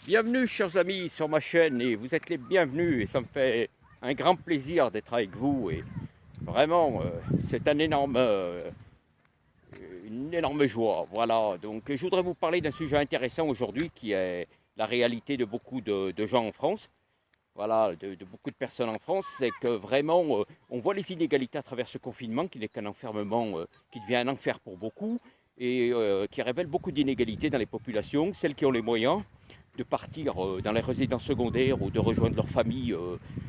Bienvenue chers amis sur ma chaîne et vous êtes les bienvenus et ça me fait un grand plaisir d'être avec vous et vraiment c'est une énorme joie. Voilà, donc je voudrais vous parler d'un sujet intéressant aujourd'hui qui est la réalité de beaucoup de gens en France. Voilà, de beaucoup de personnes en France, c'est que vraiment on voit les inégalités à travers ce confinement qui n'est qu'un enfermement, qui devient un enfer pour beaucoup et qui révèle beaucoup d'inégalités dans les populations, celles qui ont les moyens de partir dans les résidences secondaires ou de rejoindre leur famille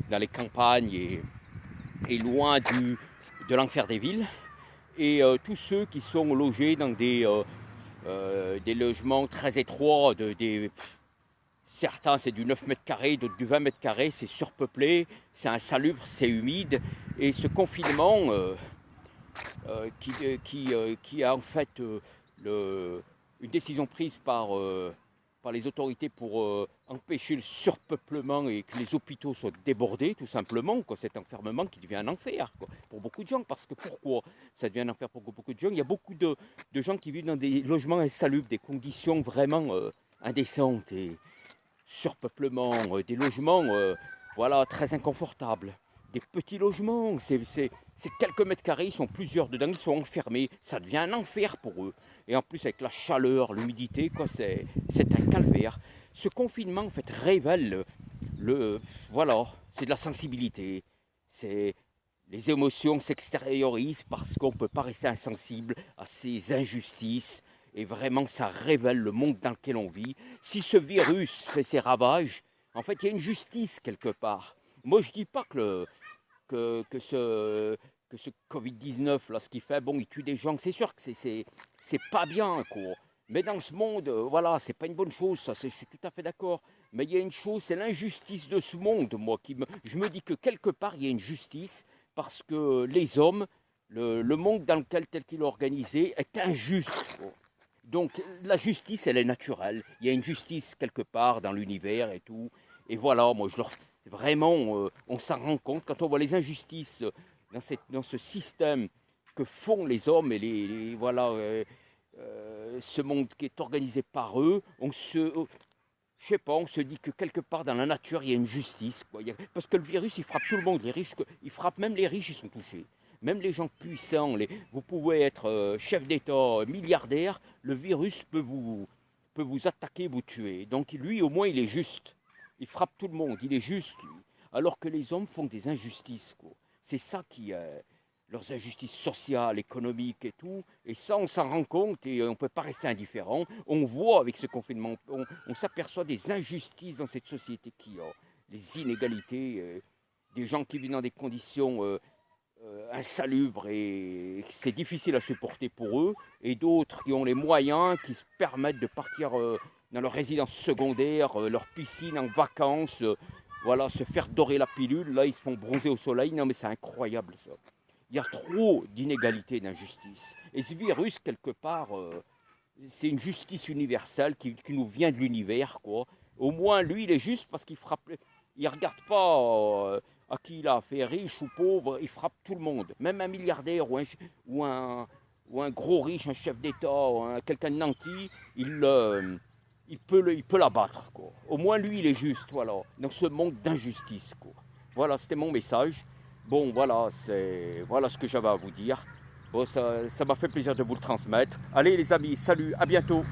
dans les campagnes et loin de l'enfer des villes. Et tous ceux qui sont logés dans des logements très étroits, certains c'est du 9 mètres carrés, d'autres du 20 mètres carrés, c'est surpeuplé, c'est insalubre, c'est humide. Et ce confinement qui a en fait une décision prise par les autorités pour empêcher le surpeuplement et que les hôpitaux soient débordés, tout simplement, quoi, cet enfermement qui devient un enfer quoi, pour beaucoup de gens. Parce que pourquoi ça devient un enfer pour beaucoup de gens? Il y a beaucoup de gens qui vivent dans des logements insalubres, des conditions vraiment indécentes et surpeuplement, des logements voilà, très inconfortables. Des petits logements, c'est quelques mètres carrés, ils sont plusieurs dedans, ils sont enfermés, ça devient un enfer pour eux. Et en plus avec la chaleur, l'humidité, quoi, c'est un calvaire. Ce confinement en fait révèle voilà, c'est de la sensibilité, c'est les émotions s'extériorisent parce qu'on ne peut pas rester insensible à ces injustices. Et vraiment, ça révèle le monde dans lequel on vit. Si ce virus fait ses ravages, en fait, il y a une justice quelque part. Moi, je ne dis pas que ce Covid-19, là, ce qu'il fait, bon, il tue des gens. C'est sûr que c'est pas bien, quoi. Mais dans ce monde, voilà, c'est pas une bonne chose, ça, je suis tout à fait d'accord. Mais il y a une chose, c'est l'injustice de ce monde, moi, je me dis que quelque part, il y a une justice, parce que les hommes, le monde dans lequel, tel qu'il est organisé, est injuste, quoi. Donc la justice, elle est naturelle. Il y a une justice quelque part dans l'univers et tout. Et voilà, moi, vraiment, on s'en rend compte quand on voit les injustices dans ce système que font les hommes et voilà, ce monde qui est organisé par eux. Je sais pas, on se dit que quelque part dans la nature, il y a une justice, quoi. Parce que le virus, il frappe tout le monde. Les riches, il frappe même les riches, ils sont touchés. Même les gens puissants, vous pouvez être chef d'État, milliardaire, le virus peut vous attaquer, vous tuer. Donc lui, au moins, il est juste. Il frappe tout le monde, il est juste, lui. Alors que les hommes font des injustices, quoi. C'est ça qui est leurs injustices sociales, économiques et tout. Et ça, on s'en rend compte et on ne peut pas rester indifférent. On voit avec ce confinement, on s'aperçoit des injustices dans cette société qui a, les inégalités, des gens qui vivent dans des conditions insalubres et c'est difficile à supporter pour eux, et d'autres qui ont les moyens, qui se permettent de partir dans leur résidence secondaire, leur piscine en vacances, voilà, se faire dorer la pilule, là ils se font bronzer au soleil. Non mais c'est incroyable ça. Il y a trop d'inégalités et d'injustices. Et ce virus, quelque part, c'est une justice universelle qui nous vient de l'univers, quoi. Au moins, lui, il est juste parce qu'il frappe. Il ne regarde pas à qui il a fait, riche ou pauvre, il frappe tout le monde. Même un milliardaire ou ou un gros riche, un chef d'État, quelqu'un de nanti, il peut l'abattre, quoi. Au moins, lui, il est juste, voilà, dans ce monde d'injustice, quoi. Voilà, c'était mon message. Bon, voilà ce que j'avais à vous dire. Bon, ça m'a fait plaisir de vous le transmettre. Allez les amis, salut, à bientôt.